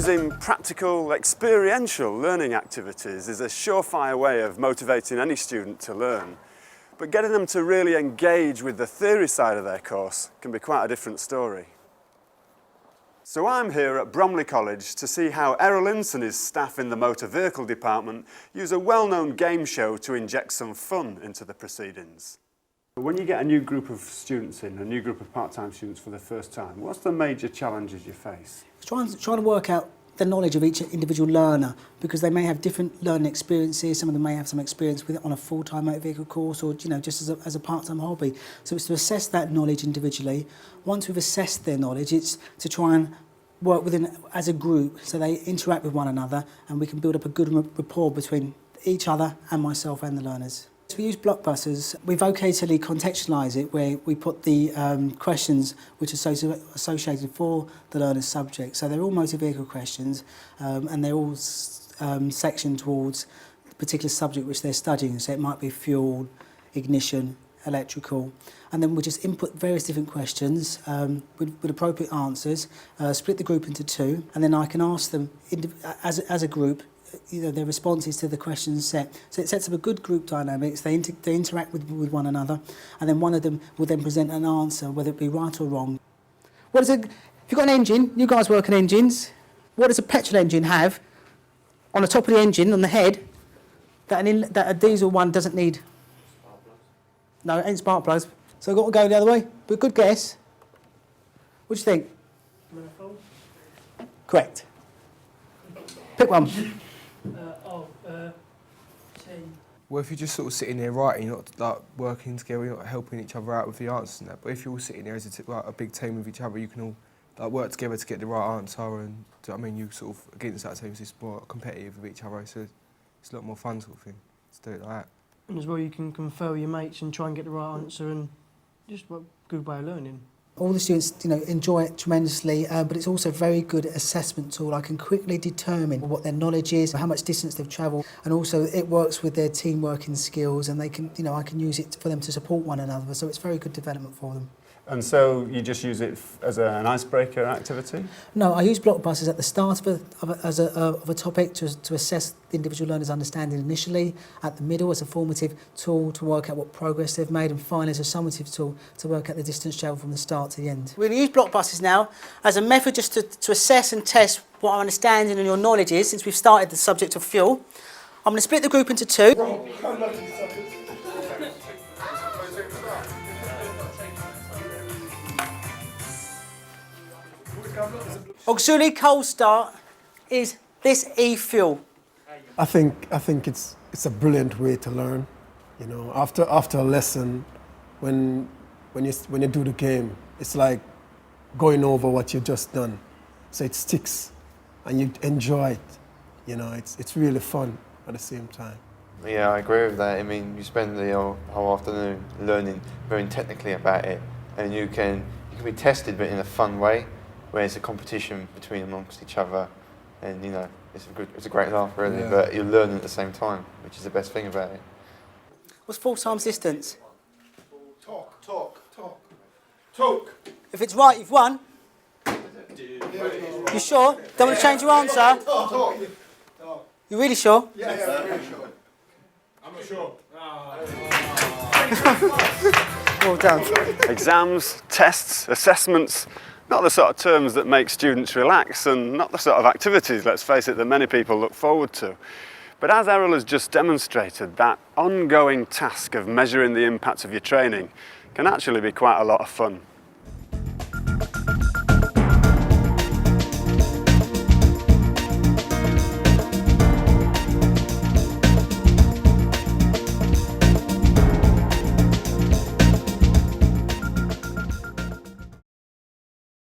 using practical, experiential learning activities is a surefire way of motivating any student to learn. But getting them to really engage with the theory side of their course can be quite a different story. So I'm here at Bromley College to see how Errol and his staff in the motor vehicle department use a well-known game show to inject some fun into the proceedings. When you get a new group of students in, a new group of part-time students for the first time, what's the major challenges you face? Trying to work out the knowledge of each individual learner, because they may have different learning experiences. Some of them may have some experience with it on a full-time motor vehicle course, or just as a part-time hobby. So it's to assess that knowledge individually. Once we've assessed their knowledge, it's to try and work within as a group so they interact with one another, and we can build up a good rapport between each other and myself and the learners. So we use Blockbusters. We vocatally contextualise it, where we put the questions which are associated for the learner's subject. So they're all motor vehicle questions, and they're all sectioned towards the particular subject which they're studying. So it might be fuel, ignition, electrical, and then we just input various different questions with appropriate answers, split the group into two, and then I can ask them as a group their responses to the questions set. So it sets up a good group dynamics. They interact with one another, and then one of them will then present an answer, whether it be right or wrong. If you've got an engine, you guys work on engines, what does a petrol engine have on the top of the engine, on the head, that a diesel one doesn't need? No, it ain't spark plugs. So I've got to go the other way. But good guess. What do you think? Manifold. Correct. Pick one. Well, if you're just sort of sitting there writing, you're not like working together, you're not helping each other out with the answers and that. But if you're all sitting there as a big team with each other, you can all like work together to get the right answer. And do you know what I mean? You sort of against that team, it's just more competitive with each other. So it's a lot more fun sort of thing to do it like that. And as well, you can confer with your mates and try and get the right answer, and just a good way of learning. All the students, enjoy it tremendously, but it's also a very good assessment tool. I can quickly determine what their knowledge is, how much distance they've travelled, and also it works with their team working skills, and they can, I can use it for them to support one another. So it's very good development for them. And so you just use it as an icebreaker activity? No, I use Blockbusters at the start of a topic to assess the individual learner's understanding initially, at the middle as a formative tool to work out what progress they've made, and finally as a summative tool to work out the distance travelled from the start to the end. We're going to use Blockbusters now as a method just to assess and test what our understanding and your knowledge is, since we've started the subject of fuel. I'm going to split the group into two. Auxiliary cold start is this e-fuel. I think it's a brilliant way to learn. After a lesson, when you do the game, it's like going over what you've just done. So it sticks, and you enjoy it. It's really fun at the same time. Yeah, I agree with that. I mean, you spend the whole afternoon learning very technically about it, and you can be tested, but in a fun way, where it's a competition amongst each other, and it's a great laugh really, yeah. But you're learning at the same time, which is the best thing about it. What's 4 times distance? Talk. If it's right, you've won. You sure? Don't want to change your answer? Talk. You really sure? Yeah, I'm really sure. I'm not sure. Well done. Exams, tests, assessments, not the sort of terms that make students relax, and not the sort of activities, let's face it, that many people look forward to. But as Errol has just demonstrated, that ongoing task of measuring the impact of your training can actually be quite a lot of fun.